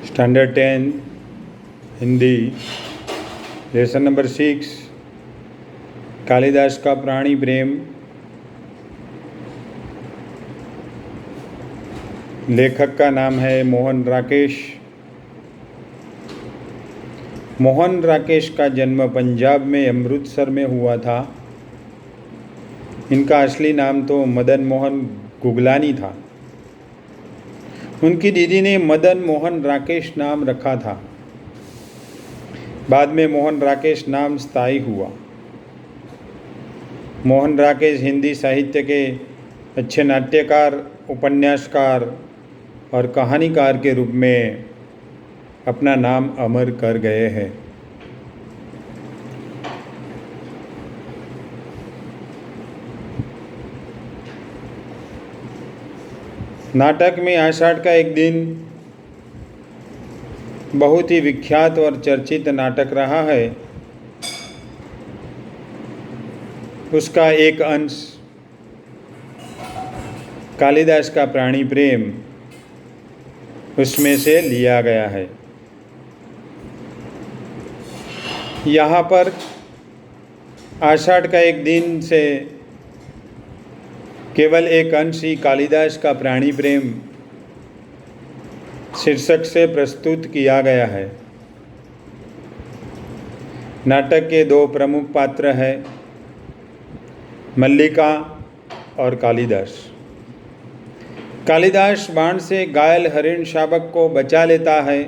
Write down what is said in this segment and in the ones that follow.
Standard 10 Hindi lesson number 6 Kalidas का प्राणी प्रेम। लेखक का नाम है मोहन राकेश। मोहन राकेश का जन्म पंजाब में अमृतसर में हुआ था। इनका असली नाम तो मदन मोहन गुगलानी था। उनकी दीदी ने मदन मोहन राकेश नाम रखा था। बाद में मोहन राकेश नाम स्थायी हुआ। मोहन राकेश हिंदी साहित्य के अच्छे नाट्यकार, उपन्यासकार और कहानीकार के रूप में अपना नाम अमर कर गए हैं। नाटक में आषाढ़ का एक दिन बहुत ही विख्यात और चर्चित नाटक रहा है। उसका एक अंश कालिदास का प्राणी प्रेम उसमें से लिया गया है। यहाँ पर आषाढ़ का एक दिन से केवल एक अंश ही कालिदास का प्राणी प्रेम शीर्षक से प्रस्तुत किया गया है। नाटक के दो प्रमुख पात्र हैं, मल्लिका और कालिदास। कालिदास बाण से घायल हरिण शावक को बचा लेता है।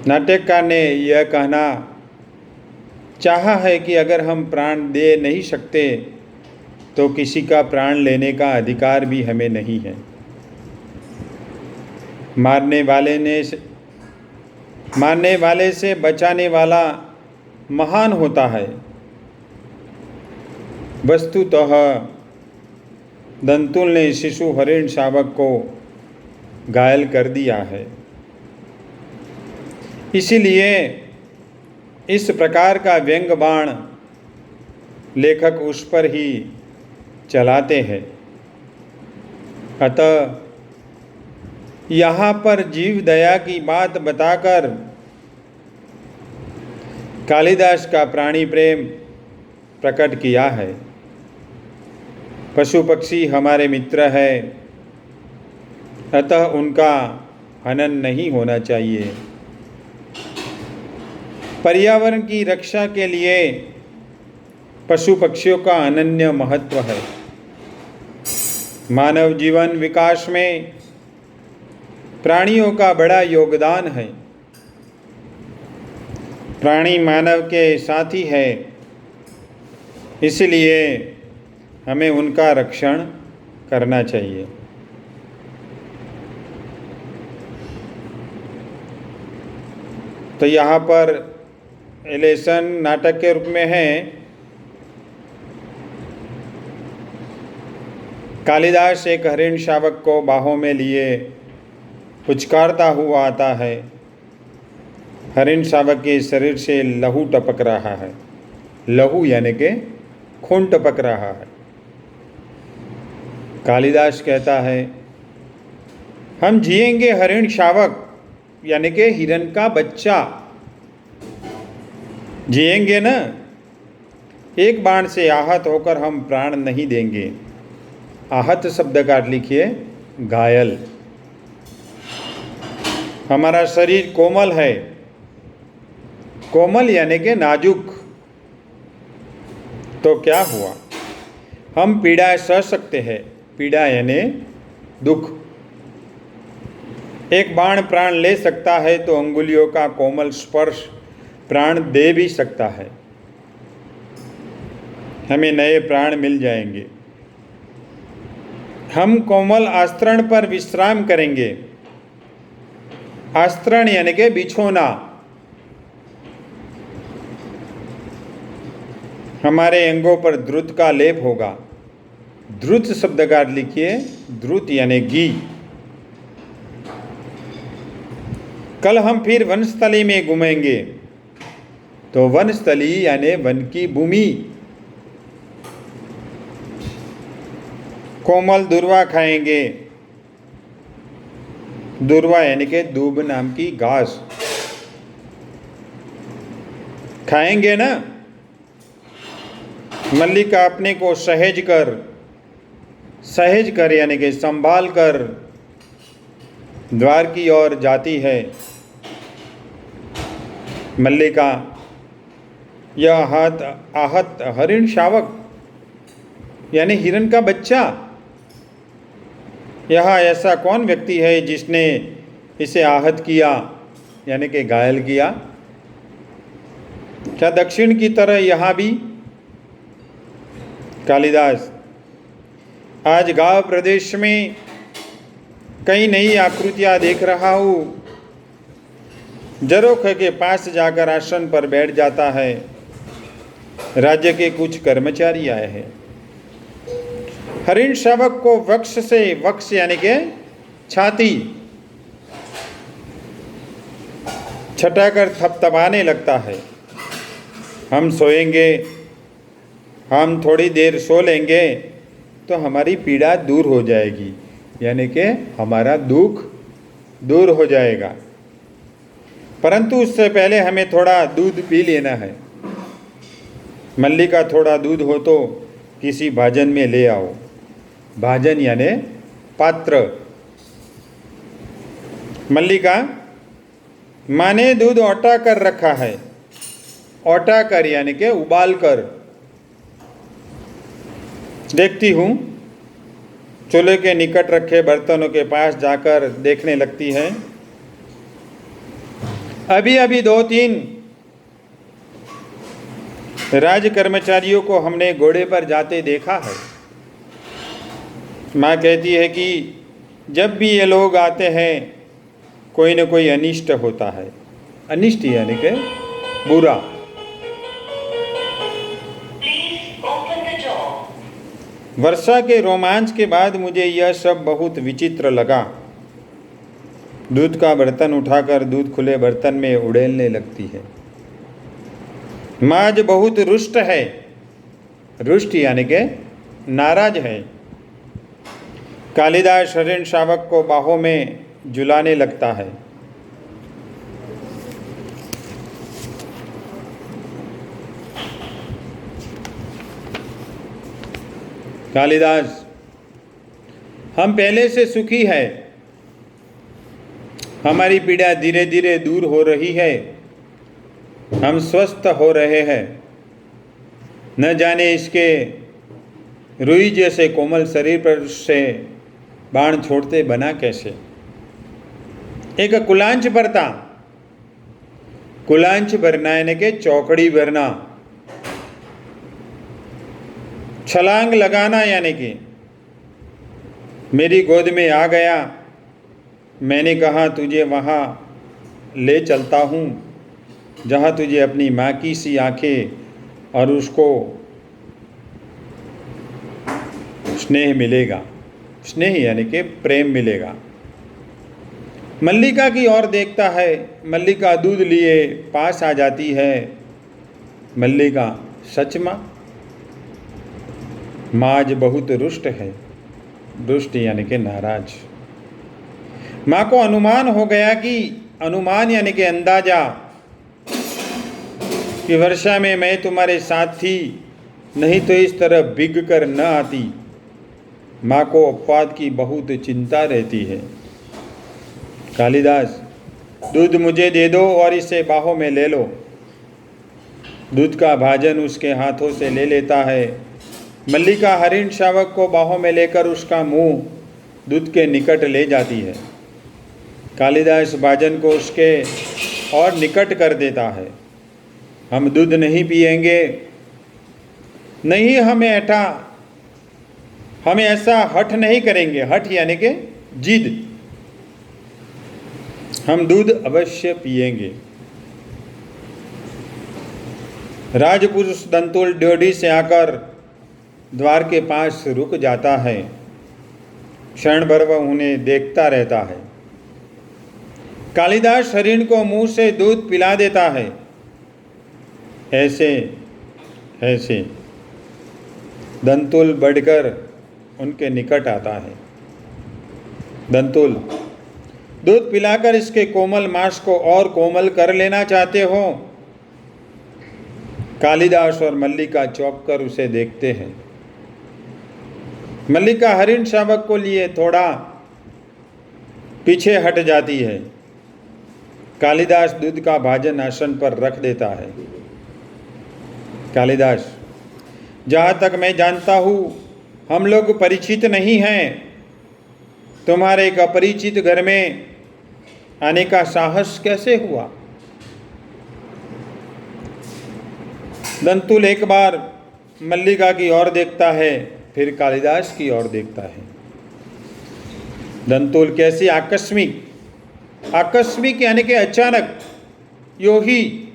नाट्यकार ने यह कहना चाहा है कि अगर हम प्राण दे नहीं सकते तो किसी का प्राण लेने का अधिकार भी हमें नहीं है। मारने वाले से बचाने वाला महान होता है। वस्तुतः दंतुल ने शिशु हरिण शावक को घायल कर दिया है। इसीलिए इस प्रकार का व्यंग बाण लेखक उस पर ही चलाते हैं। अतः यहाँ पर जीव दया की बात बताकर कालिदास का प्राणी प्रेम प्रकट किया है। पशु पक्षी हमारे मित्र है, अतः उनका हनन नहीं होना चाहिए। पर्यावरण की रक्षा के लिए पशु पक्षियों का अनन्य महत्व है। मानव जीवन विकास में प्राणियों का बड़ा योगदान है। प्राणी मानव के साथी है, इसलिए हमें उनका रक्षण करना चाहिए। तो यहाँ पर एलेसन नाटक के रूप में है। कालिदास एक हरिण शावक को बाहों में लिए पुचकारता हुआ आता है। हरिण शावक के शरीर से लहू टपक रहा है। लहू यानी के खून टपक रहा है। कालिदास कहता है, हम जिएंगे हरिण शावक यानी के हिरण का बच्चा जिएंगे ना। एक बाण से आहत होकर हम प्राण नहीं देंगे। आहत शब्द का अर्थ लिखिए घायल। हमारा शरीर कोमल है। कोमल यानी के नाजुक। तो क्या हुआ, हम पीड़ा सह सकते हैं। पीड़ा यानी दुख। एक बाण प्राण ले सकता है तो अंगुलियों का कोमल स्पर्श प्राण दे भी सकता है। हमें नए प्राण मिल जाएंगे। हम कोमल आस्तरण पर विश्राम करेंगे। आस्तरण यानी के बिछोना। हमारे अंगों पर द्रुत का लेप होगा। द्रुत शब्द का अर्थ लिखिए द्रुत यानी घी। कल हम फिर वनस्थली में घूमेंगे। तो वनस्थली यानी वन की भूमि। कोमल दुर्वा खाएंगे। दूर्वा यानी कि दूब नाम की घास खाएंगे ना। मल्लिका अपने को सहेज कर यानी कि संभाल कर द्वार की ओर जाती है। मल्लिका यह आहत हरिण शावक यानी हिरण का बच्चा, यह ऐसा कौन व्यक्ति है जिसने इसे आहत किया यानी कि घायल किया? क्या दक्षिण की तरह यहाँ भी? कालिदास, आज गांव प्रदेश में कई नई आकृतियाँ देख रहा हूँ। जरोखे के पास जाकर आसन पर बैठ जाता है। राज्य के कुछ कर्मचारी आए हैं। हरिण शावक को वक्ष यानी के छाती छटाकर थपथपाने लगता है। हम सोएंगे, हम थोड़ी देर सो लेंगे तो हमारी पीड़ा दूर हो जाएगी, यानी कि हमारा दुख दूर हो जाएगा। परंतु उससे पहले हमें थोड़ा दूध पी लेना है। मल्लिका, थोड़ा दूध हो तो किसी भाजन में ले आओ। भाजन यानी पात्र। मल्लिका, माँ ने दूध औटा कर रखा है। औटा कर यानी कि उबाल कर। देखती हूँ, चूल्हे के निकट रखे बर्तनों के पास जाकर देखने लगती है। अभी अभी 2-3 राज कर्मचारियों को हमने घोड़े पर जाते देखा है। माँ कहती है कि जब भी ये लोग आते हैं कोई न कोई अनिष्ट होता है। अनिष्ट यानी कि बुरा। वर्षा के रोमांच के बाद मुझे यह सब बहुत विचित्र लगा। दूध का बर्तन उठाकर दूध खुले बर्तन में उड़ेलने लगती है। माँ आज बहुत रुष्ट है। रुष्ट यानी कि नाराज है। कालिदास हरिण शावक को बाहों में झुलाने लगता है। कालिदास, हम पहले से सुखी है। हमारी पीड़ा धीरे धीरे दूर हो रही है। हम स्वस्थ हो रहे हैं। न जाने इसके रुई जैसे कोमल शरीर पर से बाण छोड़ते बना कैसे। एक कुलांच भरता, कुलांच भरना यानी कि चौकड़ी भरना। छलांग लगाना यानी कि मेरी गोद में आ गया। मैंने कहा तुझे वहाँ ले चलता हूँ जहाँ तुझे अपनी माँ की सी आंखें और उसको स्नेह मिलेगा। स्नेह यानी कि प्रेम मिलेगा। मल्लिका की ओर देखता है। मल्लिका दूध लिए पास आ जाती है। मल्लिका, सच माँ? माँ आज बहुत रुष्ट है। रुष्ट यानी कि नाराज। माँ को अनुमान हो गया कि, अनुमान यानी कि अंदाजा, कि वर्षा में मैं तुम्हारे साथ थी, नहीं तो इस तरह भीग कर न आती। माँ को अपवाद की बहुत चिंता रहती है। कालिदास, दूध मुझे दे दो और इसे बाहों में ले लो। दूध का भाजन उसके हाथों से ले लेता है। मल्लिका हरिण शावक को बाहों में लेकर उसका मुंह दूध के निकट ले जाती है। कालिदास भाजन को उसके और निकट कर देता है। हम दूध नहीं पिएंगे। नहीं, हम ऐसा हठ नहीं करेंगे। हठ यानी कि जिद। हम दूध अवश्य पिएंगे। राजपुरुष दंतुल ड्योढ़ी से आकर द्वार के पास रुक जाता है। क्षण भर वह उन्हें देखता रहता है। कालिदास हरिण को मुंह से दूध पिला देता है। ऐसे दंतुल बढ़कर उनके निकट आता है। दंतुल, दूध पिलाकर इसके कोमल मांस को और कोमल कर लेना चाहते हो। कालिदास और मल्लिका चौंक कर उसे देखते हैं। मल्लिका हरिण शावक को लिए थोड़ा पीछे हट जाती है। कालिदास दूध का भाजन आसन पर रख देता है। कालिदास, जहाँ तक मैं जानता हूँ हम लोग परिचित नहीं हैं। तुम्हारे एक अपरिचित घर में आने का साहस कैसे हुआ? दंतुल एक बार मल्लिका की ओर देखता है, फिर कालिदास की ओर देखता है। दंतुल, कैसी आकस्मिक यानी कि अचानक, यो ही,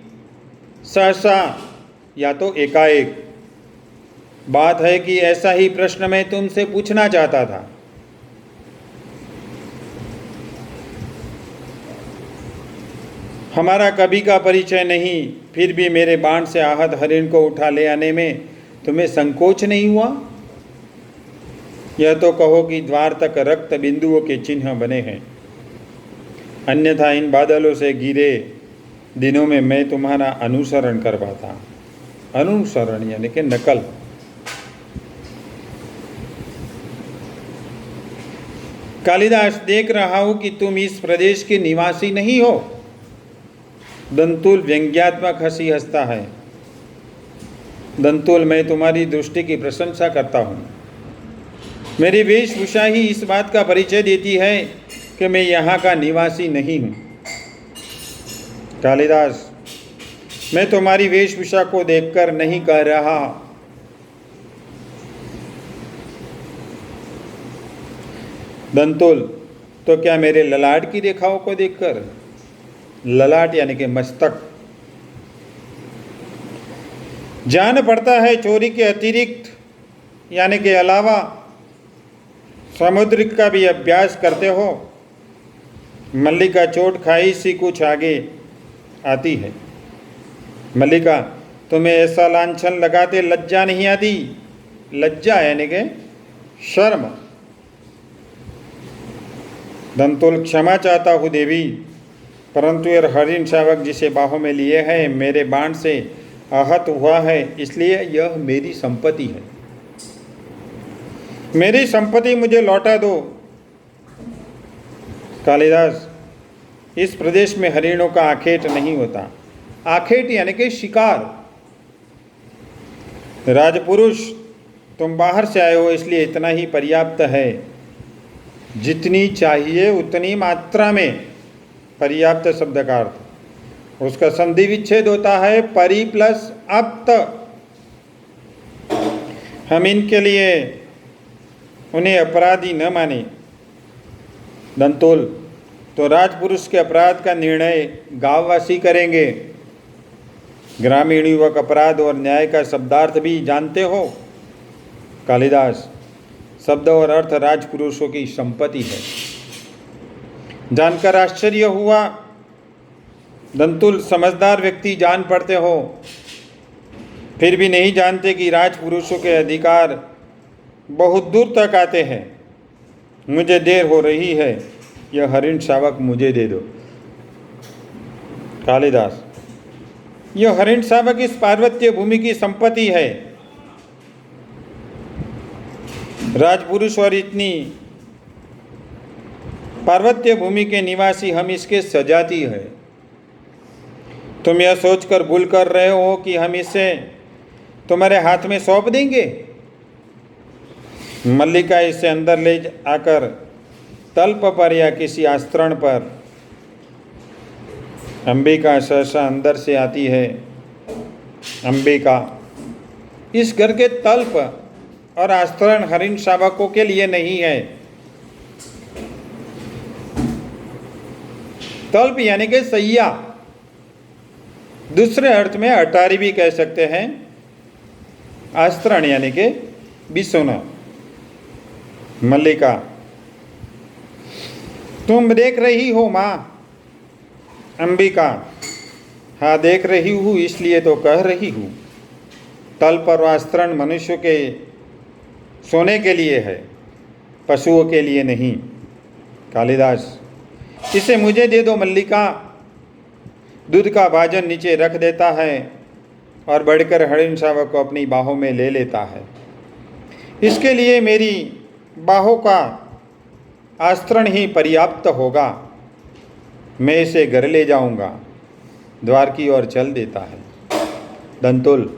सहसा या तो एकाएक बात है कि ऐसा ही प्रश्न मैं तुमसे पूछना चाहता था। हमारा कभी का परिचय नहीं, फिर भी मेरे बाण से आहत हरिण को उठा ले आने में तुम्हें संकोच नहीं हुआ? यह तो कहो कि द्वार तक रक्त बिंदुओं के चिन्ह बने हैं, अन्यथा इन बादलों से घिरे दिनों में मैं तुम्हारा अनुसरण कर पाता। अनुसरण यानी कि नकल। कालिदास, देख रहा हूं कि तुम इस प्रदेश के निवासी नहीं हो। दंतुल व्यंग्यात्मक हंसी हंसता है। दंतुल, मैं तुम्हारी दृष्टि की प्रशंसा करता हूँ। मेरी वेशभूषा ही इस बात का परिचय देती है कि मैं यहाँ का निवासी नहीं हूँ। कालिदास, मैं तुम्हारी वेशभूषा को देखकर नहीं कह रहा। दंतुल, तो क्या मेरे ललाट की रेखाओं को देखकर? ललाट यानी कि मस्तक। जान पड़ता है चोरी के अतिरिक्त यानी के अलावा समुद्र का भी अभ्यास करते हो। मल्लिका चोट खाई सी कुछ आगे आती है। मल्लिका, तुम्हें ऐसा लांछन लगाते लज्जा नहीं आती? लज्जा यानी के शर्म। दंतुल, क्षमा चाहता हूँ देवी, परंतु यह हरिण शावक जिसे बाहों में लिए है मेरे बाण से आहत हुआ है, इसलिए यह मेरी संपत्ति है। मेरी संपत्ति मुझे लौटा दो। कालिदास, इस प्रदेश में हरिणों का आखेट नहीं होता। आखेट यानी कि शिकार। राजपुरुष, तुम बाहर से आए हो इसलिए इतना ही पर्याप्त है। जितनी चाहिए उतनी मात्रा में। पर्याप्त शब्द का अर्थ, उसका संधि विच्छेद होता है परि प्लस अप्त। हम इनके लिए उन्हें अपराधी न माने। दंतुल, तो राजपुरुष के अपराध का निर्णय गांववासी करेंगे। ग्रामीण युवक अपराध और न्याय का शब्दार्थ भी जानते हो। कालिदास, शब्द और अर्थ राजपुरुषों की संपत्ति है। जानकर आश्चर्य हुआ। दंतुल, समझदार व्यक्ति जान पड़ते हो, फिर भी नहीं जानते कि राजपुरुषों के अधिकार बहुत दूर तक आते हैं। मुझे देर हो रही है, यह हरिण शावक मुझे दे दो। कालिदास, यह हरिण शावक इस पार्वत्य भूमि की संपत्ति है। राजपुरुष और इतनी पार्वत्य भूमि के निवासी हम इसके सजाती है। तुम यह सोचकर भूल कर रहे हो कि हम इसे तुम्हारे हाथ में सौंप देंगे। मल्लिका इसे अंदर ले आकर तल्प पर या किसी आस्तरण पर। अंबिका सहसा अंदर से आती है। अंबिका, इस घर के तल्प और आस्तरण हरिण शावकों के लिए नहीं है। तल्प यानी कि सैया, दूसरे अर्थ में अटारी भी कह सकते हैं। आस्तरण यानी कि बिसोना। मल्लिका, तुम देख रही हो माँ? अंबिका, हाँ देख रही हूँ, इसलिए तो कह रही हूँ। तल्प और आस्तरण मनुष्यों के सोने के लिए है, पशुओं के लिए नहीं। कालिदास, इसे मुझे दे दो मल्लिका। दूध का भाजन नीचे रख देता है और बढ़कर हरिण शावक को अपनी बाहों में ले लेता है। इसके लिए मेरी बाहों का आस्तरण ही पर्याप्त होगा। मैं इसे घर ले जाऊंगा। द्वार की ओर चल देता है। दंतुल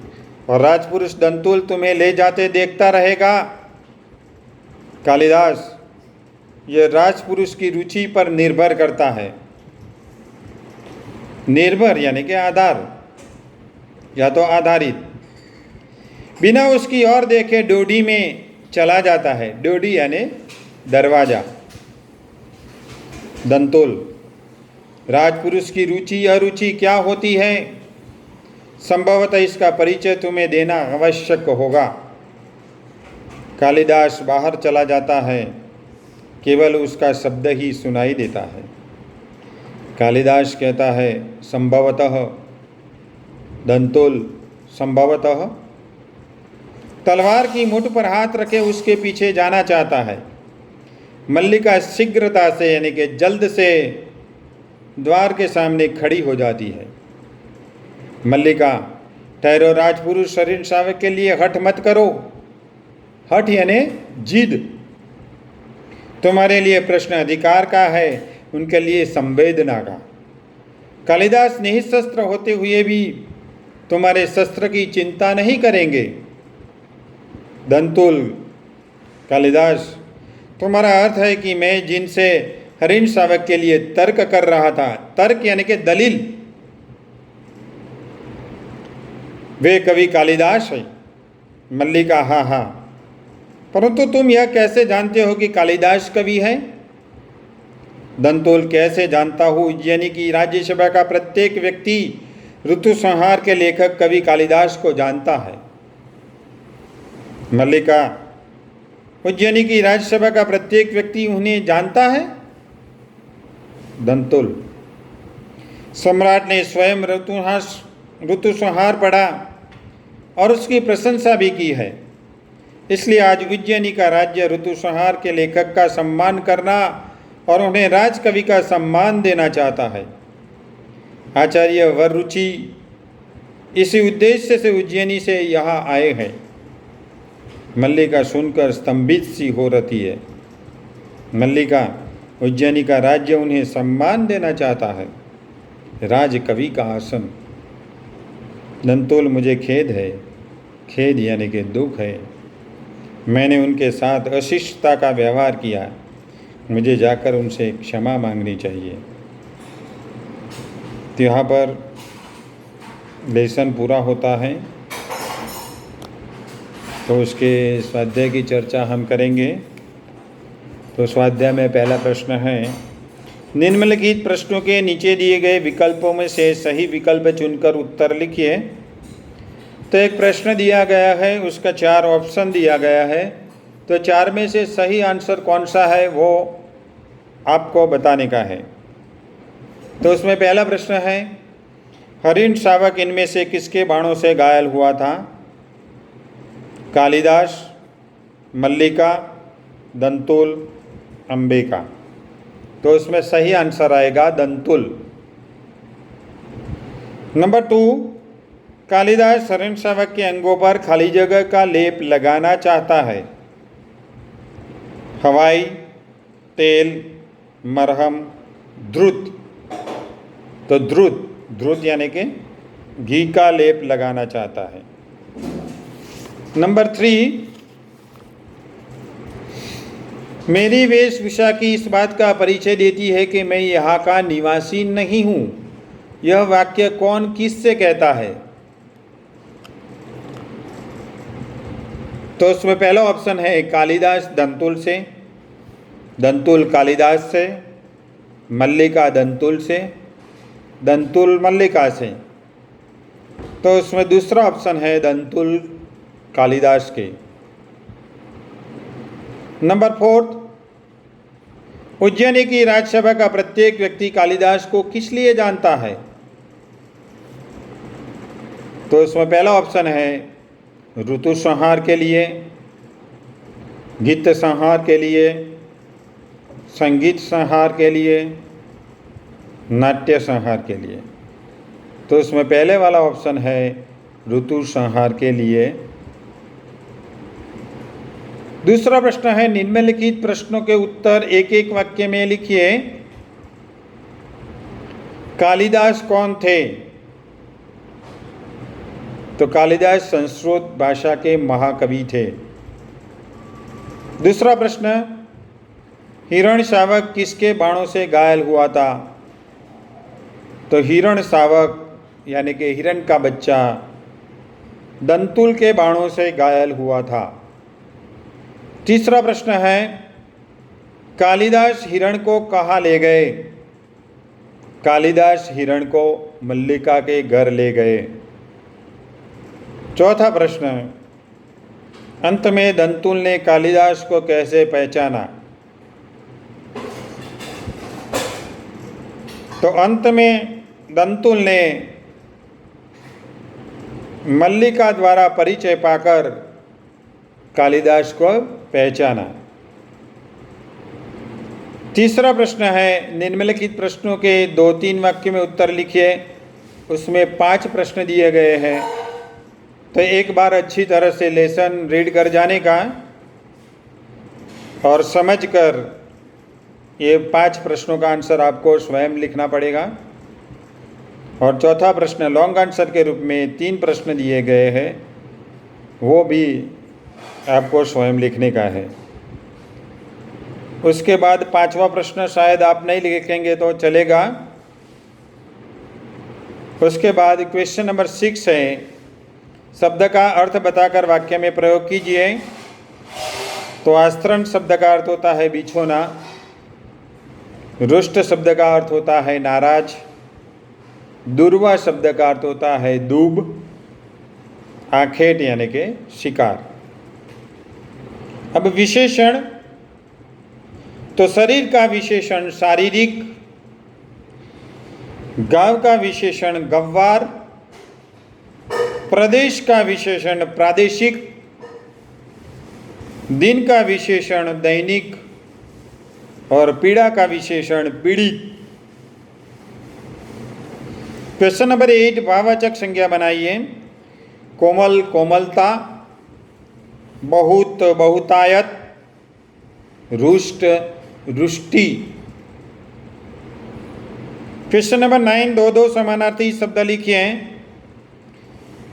और राजपुरुष दंतुल तुम्हें ले जाते देखता रहेगा। कालिदास, यह राजपुरुष की रुचि पर निर्भर करता है। निर्भर यानी कि आधार या तो आधारित। बिना उसकी ओर देखे डोडी में चला जाता है। डोडी यानी दरवाजा। दंतुल, राजपुरुष की रुचि अरुचि क्या होती है? संभवतः इसका परिचय तुम्हें देना आवश्यक होगा। कालिदास बाहर चला जाता है। केवल उसका शब्द ही सुनाई देता है। कालिदास कहता है संभवतः। दंतुल संभवतः तलवार की मुठ पर हाथ रखे उसके पीछे जाना चाहता है। मल्लिका शीघ्रता से यानी कि जल्द से द्वार के सामने खड़ी हो जाती है। मल्लिका, ठहरो राजपुरुष हरिण शावक के लिए हठ मत करो। हठ यानी जिद। तुम्हारे लिए प्रश्न अधिकार का है, उनके लिए संवेदना का। कालिदास निःशस्त्र होते हुए भी तुम्हारे शस्त्र की चिंता नहीं करेंगे। दंतुल, कालिदास, तुम्हारा अर्थ है कि मैं जिनसे हरिण शावक के लिए तर्क कर रहा था, तर्क यानी कि दलील, वे कवि कालिदास है। मल्लिका, हाँ हाँ, परंतु तुम यह कैसे जानते हो कि कालिदास कवि है? दंतुल, कैसे जानता हूँ? उज्जैनी की राज्यसभा का प्रत्येक व्यक्ति ऋतु संहार के लेखक कवि कालिदास को जानता है। मल्लिका, उज्जैनी की राज्यसभा का प्रत्येक व्यक्ति उन्हें जानता है? दंतुल, सम्राट ने स्वयं ऋतु संहार पढ़ा और उसकी प्रशंसा भी की है। इसलिए आज उज्जैनी का राज्य ऋतु संहार के लेखक का सम्मान करना और उन्हें राजकवि का सम्मान देना चाहता है। आचार्य वरुचि इसी उद्देश्य से उज्जैनी से यहाँ आए हैं। मल्लिका सुनकर स्तंभित सी हो रही है। मल्लिका, उज्जैनी का राज्य उन्हें सम्मान देना चाहता है, राजकवि का आसन। दंतुल, मुझे खेद है। खेद यानी कि दुख है। मैंने उनके साथ अशिष्टता का व्यवहार किया। मुझे जाकर उनसे क्षमा मांगनी चाहिए। तो यहाँ पर लेसन पूरा होता है। तो उसके स्वाध्याय की चर्चा हम करेंगे। तो स्वाध्याय में पहला प्रश्न है, निम्नलिखित प्रश्नों के नीचे दिए गए विकल्पों में से सही विकल्प चुनकर उत्तर लिखिए। तो एक प्रश्न दिया गया है, उसका 4 ऑप्शन दिया गया है। तो 4 में से सही आंसर कौन सा है वो आपको बताने का है। तो उसमें पहला प्रश्न है, हरिण शावक इनमें से किसके बाणों से घायल हुआ था? कालिदास, मल्लिका, दंतुल, अंबिका। तो उसमें सही आंसर आएगा दंतुल। नंबर 2, कालिदास हरिण शावक के अंगों पर खाली जगह का लेप लगाना चाहता है। हवाई, तेल, मरहम, द्रुत। तो द्रुत यानी कि घी का लेप लगाना चाहता है। नंबर 3, मेरी वेशभूषा की इस बात का परिचय देती है कि मैं यहाँ का निवासी नहीं हूँ। यह वाक्य कौन किससे कहता है? तो उसमें पहला ऑप्शन है कालिदास दंतुल से, दंतुल कालिदास से, मल्लिका दंतुल से, दंतुल मल्लिका से। तो उसमें दूसरा ऑप्शन है दंतुल कालिदास के। नंबर 4, उज्जैनी की राज्यसभा का प्रत्येक व्यक्ति कालिदास को किस लिए जानता है? तो इसमें पहला ऑप्शन है ऋतु संहार के लिए, गीत संहार के लिए, संगीत संहार के लिए, नाट्य संहार के लिए। तो उसमें पहले वाला ऑप्शन है ऋतु संहार के लिए। दूसरा प्रश्न है, निम्नलिखित प्रश्नों के उत्तर एक एक वाक्य में लिखिए। कालिदास कौन थे? तो कालिदास संस्कृत भाषा के महाकवि थे। दूसरा प्रश्न, हिरण शावक किसके बाणों से घायल हुआ था? तो हिरण शावक यानी कि हिरण का बच्चा दंतुल के बाणों से घायल हुआ था। तीसरा प्रश्न है, कालिदास हिरण को कहाँ ले गए? कालिदास हिरण को मल्लिका के घर ले गए। चौथा प्रश्न, अंत में दंतुल ने कालिदास को कैसे पहचाना? तो अंत में दंतुल ने मल्लिका द्वारा परिचय पाकर कालिदास को पहचाना। तीसरा प्रश्न है, निम्नलिखित प्रश्नों के 2-3 वाक्य में उत्तर लिखिए। उसमें 5 प्रश्न दिए गए हैं, तो एक बार अच्छी तरह से लेसन रीड कर जाने का और समझकर ये 5 प्रश्नों का आंसर आपको स्वयं लिखना पड़ेगा। और चौथा प्रश्न लॉन्ग आंसर के रूप में 3 प्रश्न दिए गए हैं, वो भी आपको स्वयं लिखने का है। उसके बाद 5वां प्रश्न शायद आप नहीं लिखेंगे तो चलेगा। उसके बाद क्वेश्चन नंबर 6 है, शब्द का अर्थ बताकर वाक्य में प्रयोग कीजिए। तो आस्तरण शब्द का अर्थ होता है बिछोना, रुष्ट शब्द का अर्थ होता है नाराज, दुर्वा शब्द का अर्थ होता है दूब, आखेट यानी के शिकार। अब विशेषण, तो शरीर का विशेषण शारीरिक, गांव का विशेषण गव्वार, प्रदेश का विशेषण प्रादेशिक, दिन का विशेषण दैनिक और पीड़ा का विशेषण पीड़ित। क्वेश्चन नंबर 8, भाववाचक संज्ञा बनाइए। कोमल कोमलता, बहुत बहुतायत, रुष्ट रुष्टि। क्वेश्चन नंबर 9, 2 समानार्थी शब्द लिखिए।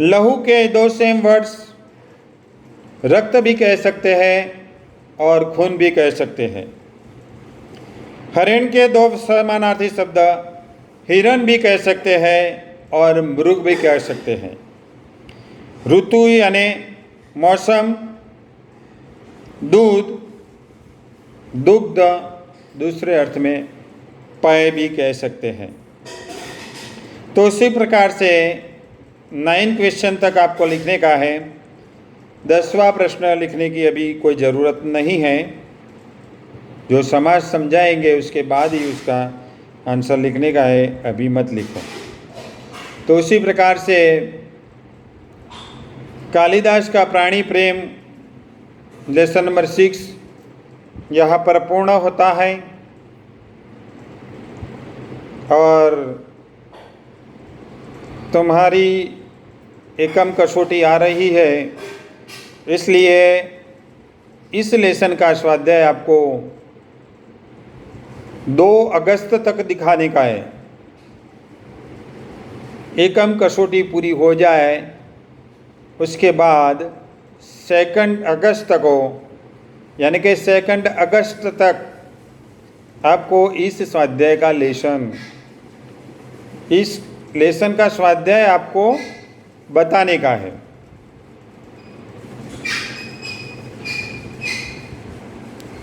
लहू के 2 सेम वर्ड्स रक्त भी कह सकते हैं और खून भी कह सकते हैं। हरिण के 2 समानार्थी शब्द हिरण भी कह सकते हैं और मृग भी कह सकते हैं। ऋतु यानी मौसम, दूध, दुग्ध दूसरे अर्थ में पेय भी कह सकते हैं। तो उसी प्रकार से 9 क्वेश्चन तक आपको लिखने का है। 10वां प्रश्न लिखने की अभी कोई ज़रूरत नहीं है, जो समाज समझाएंगे उसके बाद ही उसका आंसर लिखने का है, अभी मत लिखो। तो उसी प्रकार से कालिदास का प्राणी प्रेम लेसन नंबर 6 यहाँ पर पूर्ण होता है। और तुम्हारी एकम कसौटी आ रही है, इसलिए इस लेसन का स्वाध्याय आपको 2 अगस्त तक दिखाने का है। एकम कसौटी पूरी हो जाए उसके बाद 2 अगस्त को, यानी कि 2 अगस्त तक आपको इस स्वाध्याय का लेसन, इस लेसन का स्वाध्याय आपको बताने का है।